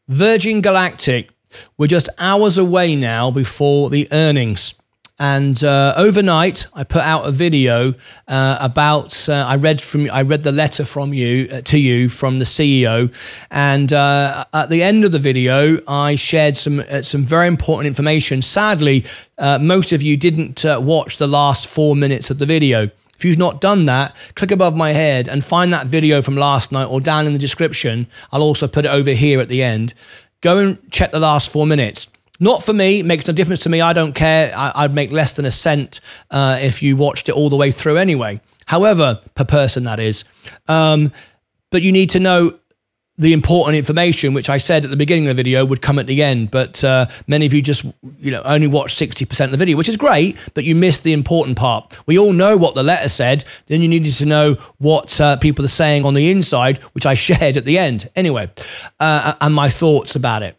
Virgin Galactic, we're just hours away now before the earnings. And overnight, I put out a video about. I read the letter from you to you from the CEO, and at the end of the video, I shared some very important information. Sadly, most of you didn't watch the last 4 minutes of the video. If you've not done that, click above my head and find that video from last night, or down in the description. I'll also put it over here at the end. Go and check the last 4 minutes. Not for me, it makes no difference to me. I don't care. I'd make less than a cent if you watched it all the way through anyway. However, per person, that is. But you need to know the important information, which I said at the beginning of the video would come at the end. But many of you just only watched 60% of the video, which is great, but you missed the important part. We all know what the letter said. Then you needed to know what people are saying on the inside, which I shared at the end. Anyway, and my thoughts about it.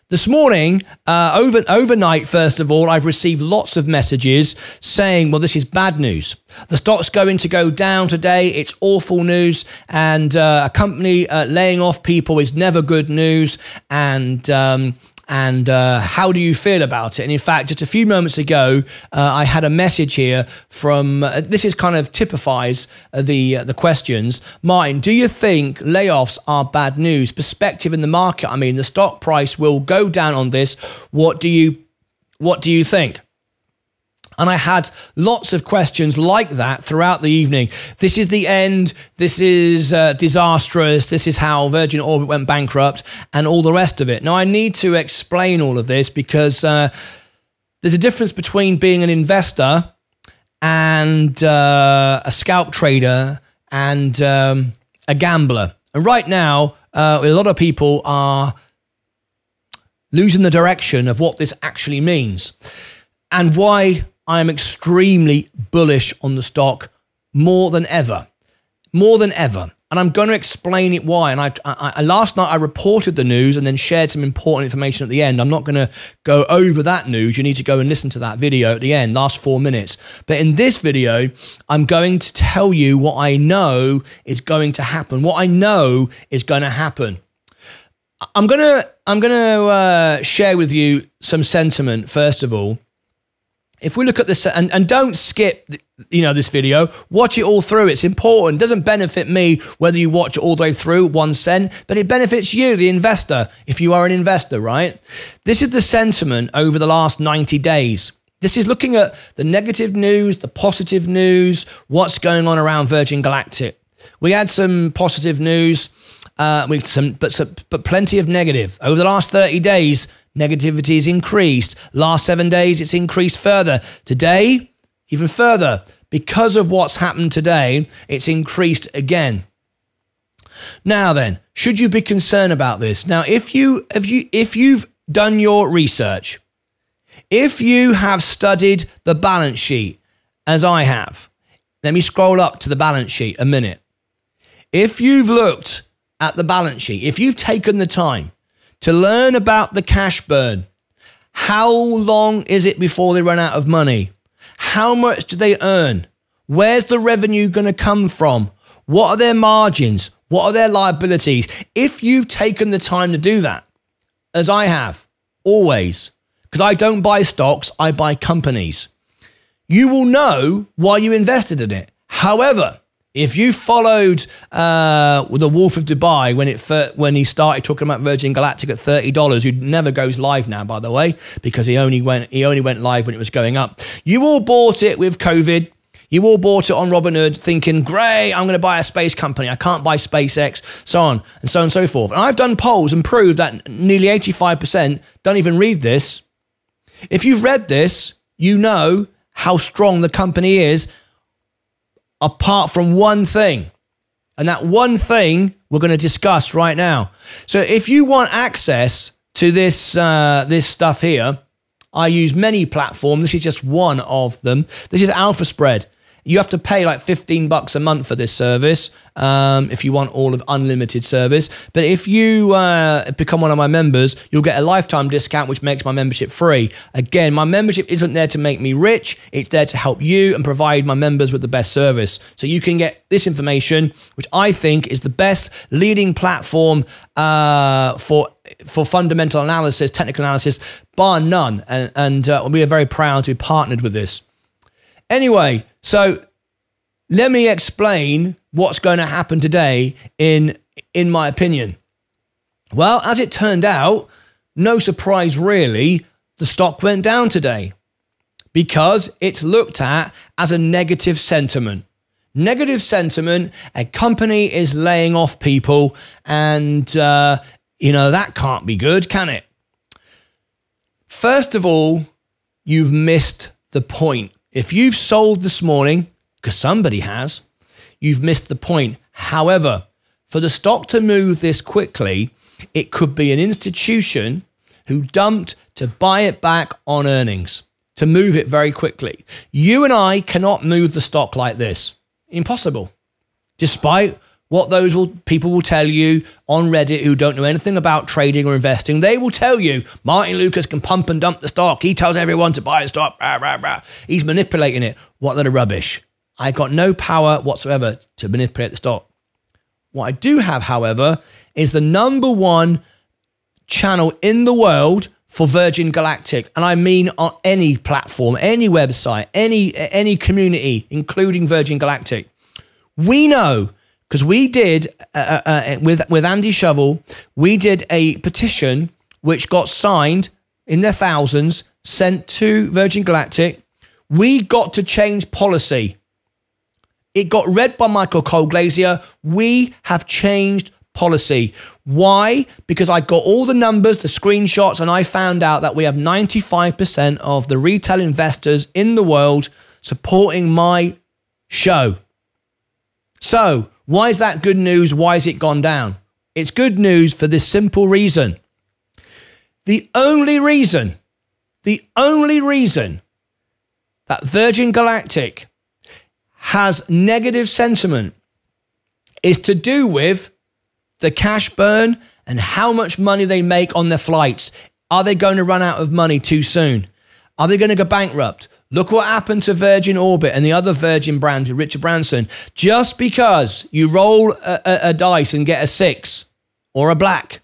This morning, overnight, first of all, I've received lots of messages saying, well, this is bad news. The stock's going to go down today. It's awful news. And a company laying off people is never good news. And how do you feel about it? And in fact, just a few moments ago, I had a message here from, this is kind of typifies the questions. Martyn, do you think layoffs are bad news? Perspective in the market, I mean, the stock price will go down on this. What do you think? And I had lots of questions like that throughout the evening. This is the end. This is disastrous. This is how Virgin Orbit went bankrupt and all the rest of it. Now, I need to explain all of this because there's a difference between being an investor and a scalp trader and a gambler. And right now, a lot of people are losing the direction of what this actually means and why I am extremely bullish on the stock more than ever. And I'm going to explain it why. And last night I reported the news and then shared some important information at the end. I'm not going to go over that news. You need to go and listen to that video at the end, last 4 minutes. But in this video, I'm going to tell you what I know is going to happen. What I know is going to happen. I'm going to share with you some sentiment, first of all. If we look at this, and don't skip, this video, watch it all through. It's important. It doesn't benefit me whether you watch it all the way through, 1 cent, but it benefits you, the investor, if you are an investor, right? This is the sentiment over the last 90 days. This is looking at the negative news, the positive news, what's going on around Virgin Galactic. We had some positive news, but plenty of negative. Over the last 30 days, negativity has increased. Last 7 days, it's increased further. Today, even further. Because of what's happened today, it's increased again. Now then, should you be concerned about this? Now, if you've done your research, if you have studied the balance sheet, as I have, let me scroll up to the balance sheet a minute. If you've looked at the balance sheet, if you've taken the time to learn about the cash burn, how long is it before they run out of money? How much do they earn? Where's the revenue going to come from? What are their margins? What are their liabilities? If you've taken the time to do that, as I have, always, because I don't buy stocks, I buy companies, you will know why you invested in it. However, if you followed the Wolf of Dubai when he started talking about Virgin Galactic at $30, who never goes live now, by the way, because he only went live when it was going up. You all bought it with COVID. You all bought it on Robinhood, thinking, "Great, I'm going to buy a space company. I can't buy SpaceX," so on and so on and so forth. And I've done polls and proved that nearly 85% don't even read this. If you've read this, you know how strong the company is. Apart from one thing, and that one thing we're going to discuss right now. So if you want access to this this stuff here, I use many platforms. This is just one of them. This is Alpha Spread. You have to pay like $15 a month for this service if you want all of unlimited service. But if you become one of my members, you'll get a lifetime discount, which makes my membership free. Again, my membership isn't there to make me rich. It's there to help you and provide my members with the best service. So you can get this information, which I think is the best leading platform for for fundamental analysis, technical analysis, bar none. And we are very proud to be partnered with this. Anyway, so let me explain what's going to happen today in my opinion. Well, as it turned out, no surprise really, the stock went down today because it's looked at as a negative sentiment. Negative sentiment, a company is laying off people and, that can't be good, can it? First of all, you've missed the point. If you've sold this morning, because somebody has, you've missed the point. However, for the stock to move this quickly, it could be an institution who dumped to buy it back on earnings, to move it very quickly. You and I cannot move the stock like this. Impossible. Despite what those people will tell you on Reddit who don't know anything about trading or investing, they will tell you, Martyn Lucas can pump and dump the stock. He tells everyone to buy the stock. Rah, rah, rah. He's manipulating it. What a load of rubbish. I got no power whatsoever to manipulate the stock. What I do have, however, is the #1 channel in the world for Virgin Galactic. And I mean on any platform, any website, any community, including Virgin Galactic. We know, because we did, with Andy Shovel, we did a petition which got signed in their thousands, sent to Virgin Galactic. We got to change policy. It got read by Michael Colglazier. We have changed policy. Why? Because I got all the numbers, the screenshots, and I found out that we have 95% of the retail investors in the world supporting my show. So, why is that good news? Why has it gone down? It's good news for this simple reason. The only reason that Virgin Galactic has negative sentiment is to do with the cash burn and how much money they make on their flights. Are they going to run out of money too soon? Are they going to go bankrupt? Look what happened to Virgin Orbit and the other Virgin brand, Richard Branson. Just because you roll a dice and get a 6 or a black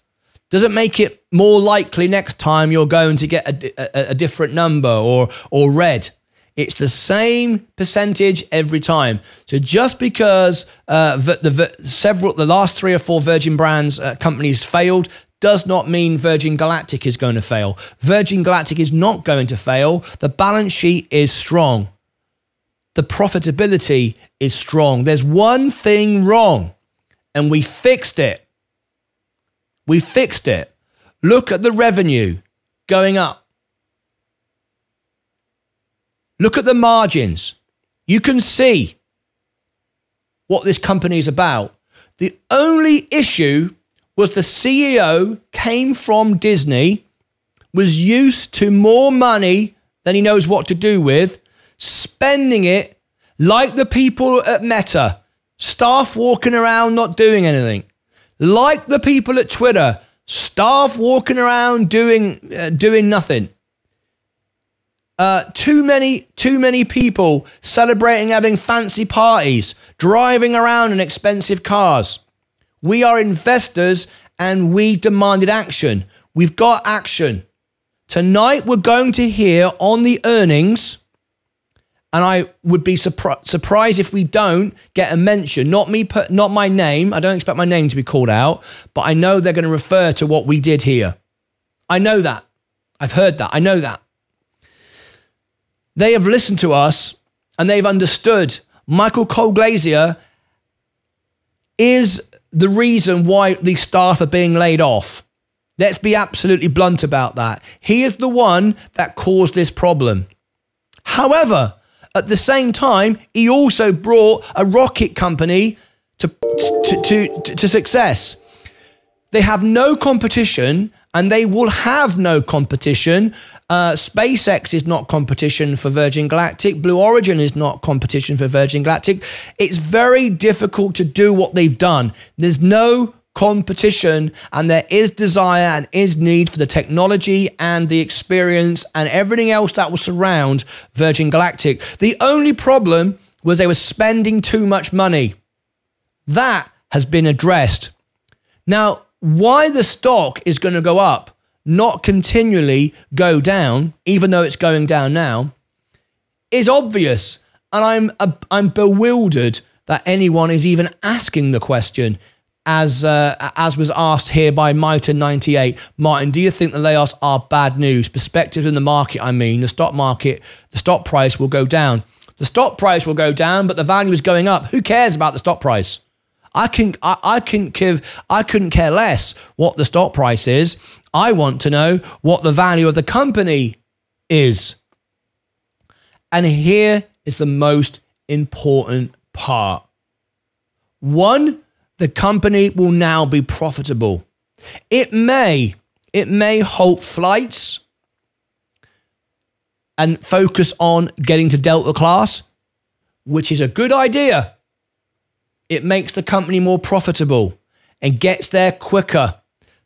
doesn't make it more likely next time you're going to get a different number or red. It's the same percentage every time. So just because the last 3 or 4 Virgin brands companies failed does not mean Virgin Galactic is going to fail. Virgin Galactic is not going to fail. The balance sheet is strong. The profitability is strong. There's one thing wrong, and we fixed it. We fixed it. Look at the revenue going up. Look at the margins. You can see what this company is about. The only issue was the CEO came from Disney, was used to more money than he knows what to do with, spending it like the people at Meta, staff walking around not doing anything. Like the people at Twitter, staff walking around doing nothing. Too many people celebrating, having fancy parties, driving around in expensive cars. We are investors and we demanded action. We've got action. Tonight we're going to hear on the earnings, and I would be surprised if we don't get a mention. Not my name. I don't expect my name to be called out, but I know they're going to refer to what we did here. I know that. I've heard that. I know that. They have listened to us and they've understood Michael Colglazier is the reason why these staff are being laid off. Let's be absolutely blunt about that. He is the one that caused this problem. However, at the same time, he also brought a rocket company to success. They have no competition and they will have no competition. SpaceX is not competition for Virgin Galactic. Blue Origin is not competition for Virgin Galactic. It's very difficult to do what they've done. There's no competition, and there is desire and is need for the technology and the experience and everything else that will surround Virgin Galactic. The only problem was they were spending too much money. That has been addressed. Now, why the stock is going to go up, not continually go down, even though it's going down now, is obvious. And I'm bewildered that anyone is even asking the question, as was asked here by Martyn98. Martyn, do you think the layoffs are bad news? Perspectives in the market, I mean, the stock market, the stock price will go down. The stock price will go down, but the value is going up. Who cares about the stock price? I couldn't care less what the stock price is. I want to know what the value of the company is. And here is the most important part. One, the company will now be profitable. It may halt flights and focus on getting to Delta class, which is a good idea. It makes the company more profitable and gets there quicker.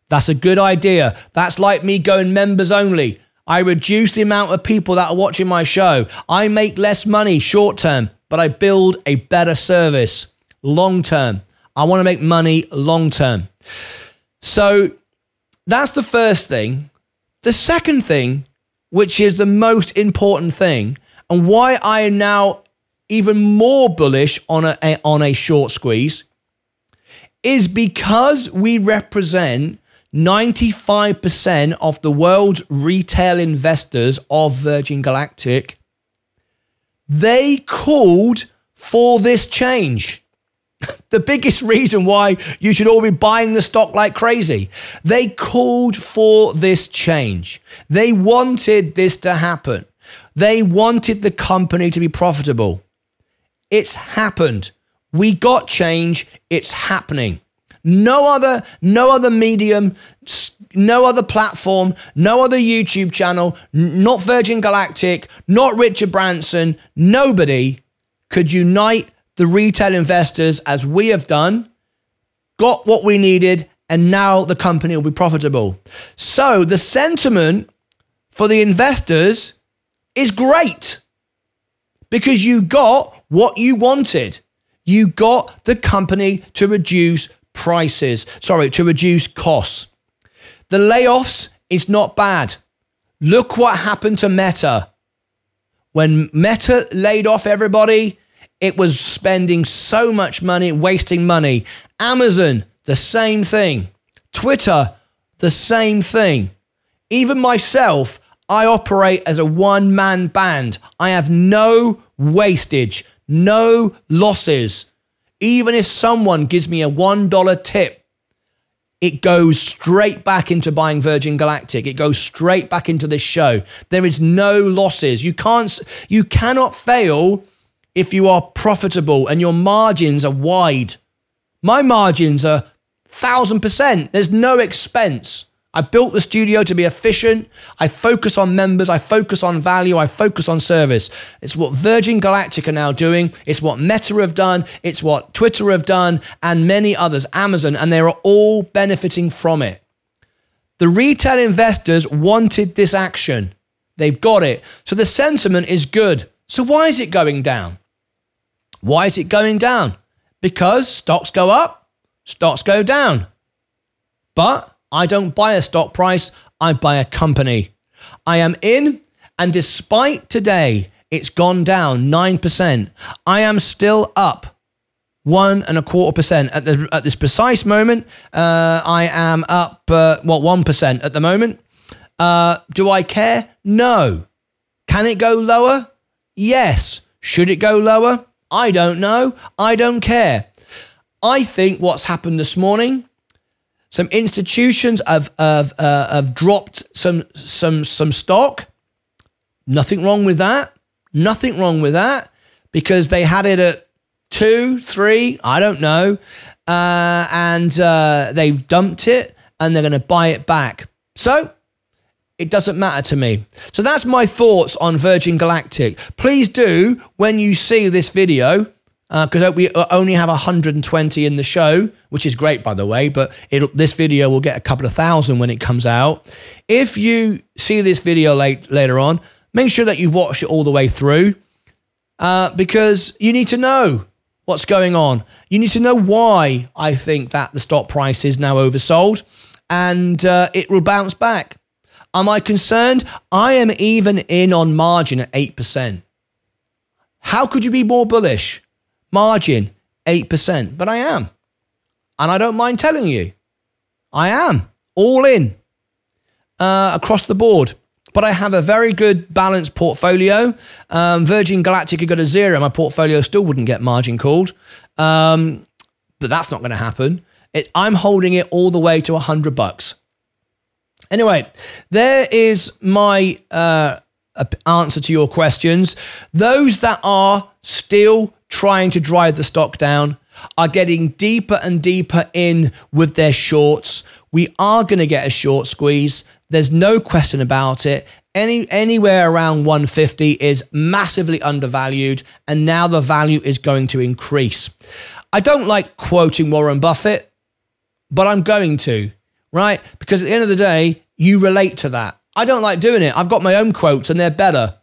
That's a good idea. That's like me going members only. I reduce the amount of people that are watching my show. I make less money short term, but I build a better service long term. I want to make money long term. So that's the first thing. The second thing, which is the most important thing, and why I am now even more bullish on a short squeeze, is because we represent 95% of the world's retail investors of Virgin Galactic. They called for this change. The biggest reason why you should all be buying the stock like crazy. They called for this change. They wanted this to happen. They wanted the company to be profitable. It's happened. We got change. It's happening. No other medium, no other platform, no other YouTube channel, not Virgin Galactic, not Richard Branson. Nobody could unite the retail investors as we have done, got what we needed, and now the company will be profitable. So the sentiment for the investors is great because you got what you wanted. You got the company to reduce to reduce costs. The layoffs is not bad. Look what happened to Meta. When Meta laid off everybody, it was spending so much money, wasting money. Amazon, the same thing. Twitter, the same thing. Even myself, I operate as a one-man band. I have no wastage, no losses. Even if someone gives me a $1 tip, it goes straight back into buying Virgin Galactic. It goes straight back into this show. There is no losses. You cannot fail if you are profitable and your margins are wide. My margins are 1,000%. There's no expense. I built the studio to be efficient. I focus on members. I focus on value. I focus on service. It's what Virgin Galactic are now doing. It's what Meta have done. It's what Twitter have done and many others, Amazon, and they're all benefiting from it. The retail investors wanted this action. They've got it. So the sentiment is good. So why is it going down? Why is it going down? Because stocks go up, stocks go down. But I don't buy a stock price, I buy a company. I am in, and despite today, it's gone down 9%. I am still up 1.25%. At this precise moment, I am up, 1% at the moment. Do I care? No. Can it go lower? Yes. Should it go lower? I don't know. I don't care. I think what's happened this morning, some institutions have dropped some stock. Nothing wrong with that. Nothing wrong with that because they had it at 2, 3, I don't know, and they've dumped it and they're going to buy it back. So it doesn't matter to me. So that's my thoughts on Virgin Galactic. Please do, when you see this video, because we only have 120 in the show, which is great, by the way, but this video will get a couple of thousand when it comes out. If you see this video later on, make sure that you've watched it all the way through because you need to know what's going on. You need to know why I think that the stock price is now oversold, and it will bounce back. Am I concerned? I am even in on margin at 8%. How could you be more bullish? Margin, 8%. But I am. And I don't mind telling you. I am all in across the board. But I have a very good balanced portfolio. Virgin Galactic had got a 0. My portfolio still wouldn't get margin called. But that's not going to happen. I'm holding it all the way to $100. Anyway, there is my answer to your questions. Those that are still trying to drive the stock down are getting deeper and deeper in with their shorts. We are going to get a short squeeze. There's no question about it. Anywhere around 150 is massively undervalued, and now the value is going to increase. I don't like quoting Warren Buffett, but I'm going to, right? Because at the end of the day, you relate to that. I don't like doing it. I've got my own quotes and they're better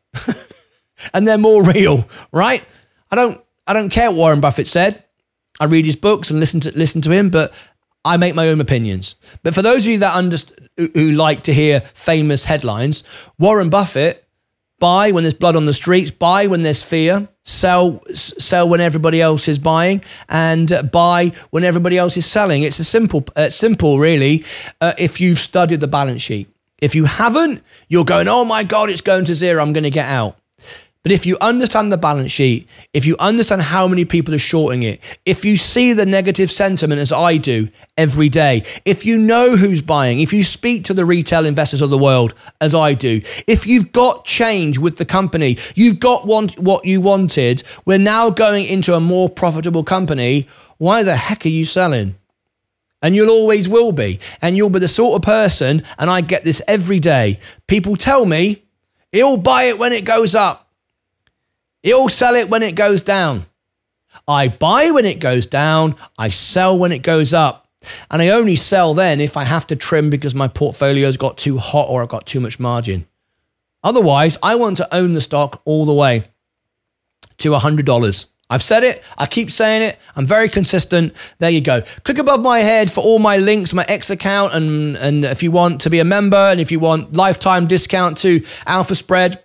and they're more real, right? I don't care what Warren Buffett said. I read his books and listen to him, but I make my own opinions. But for those of you that who like to hear famous headlines, Warren Buffett, buy when there's blood on the streets, buy when there's fear, sell when everybody else is buying, and buy when everybody else is selling. It's simple really, if you've studied the balance sheet. If you haven't, you're going, oh my God, it's going to 0, I'm going to get out. But if you understand the balance sheet, if you understand how many people are shorting it, if you see the negative sentiment as I do every day, if you know who's buying, if you speak to the retail investors of the world as I do, if you've got change with the company, you've got what you wanted, we're now going into a more profitable company, why the heck are you selling? And you'll always will be. And you'll be the sort of person, and I get this every day, people tell me, he'll buy it when it goes up. He'll sell it when it goes down. I buy when it goes down. I sell when it goes up. And I only sell then if I have to trim because my portfolio's got too hot or I've got too much margin. Otherwise, I want to own the stock all the way to $100. I've said it. I keep saying it. I'm very consistent. There you go. Click above my head for all my links, my X account, and if you want to be a member, and if you want lifetime discount to Alpha Spread,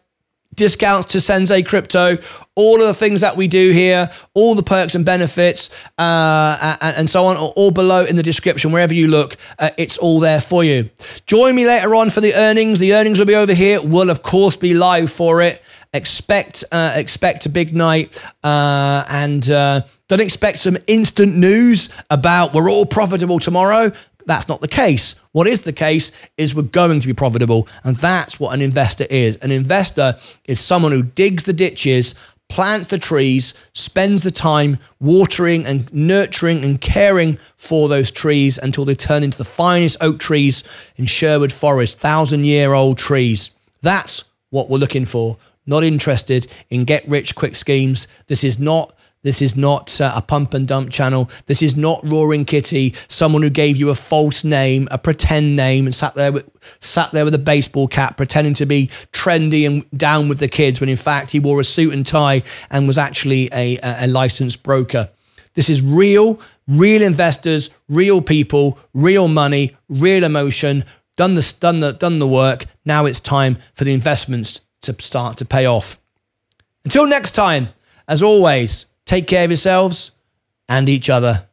discounts to Sensei Crypto, all of the things that we do here, all the perks and benefits, and so on, are all below in the description. Wherever you look, it's all there for you. Join me later on for the earnings. The earnings will be over here. We'll, of course, be live for it. Expect a big night, and don't expect some instant news about we're all profitable tomorrow. That's not the case. What is the case is we're going to be profitable, and that's what an investor is. An investor is someone who digs the ditches, plants the trees, spends the time watering and nurturing and caring for those trees until they turn into the finest oak trees in Sherwood Forest, 1,000-year-old trees. That's what we're looking for. Not interested in get-rich-quick schemes. This is not a pump and dump channel. This is not Roaring Kitty, someone who gave you a false name, a pretend name, and sat there with a baseball cap pretending to be trendy and down with the kids when in fact he wore a suit and tie and was actually a licensed broker. This is real investors, real people, real money, real emotion. Done the work. Now it's time for the investments to start to pay off. Until next time, as always, take care of yourselves and each other.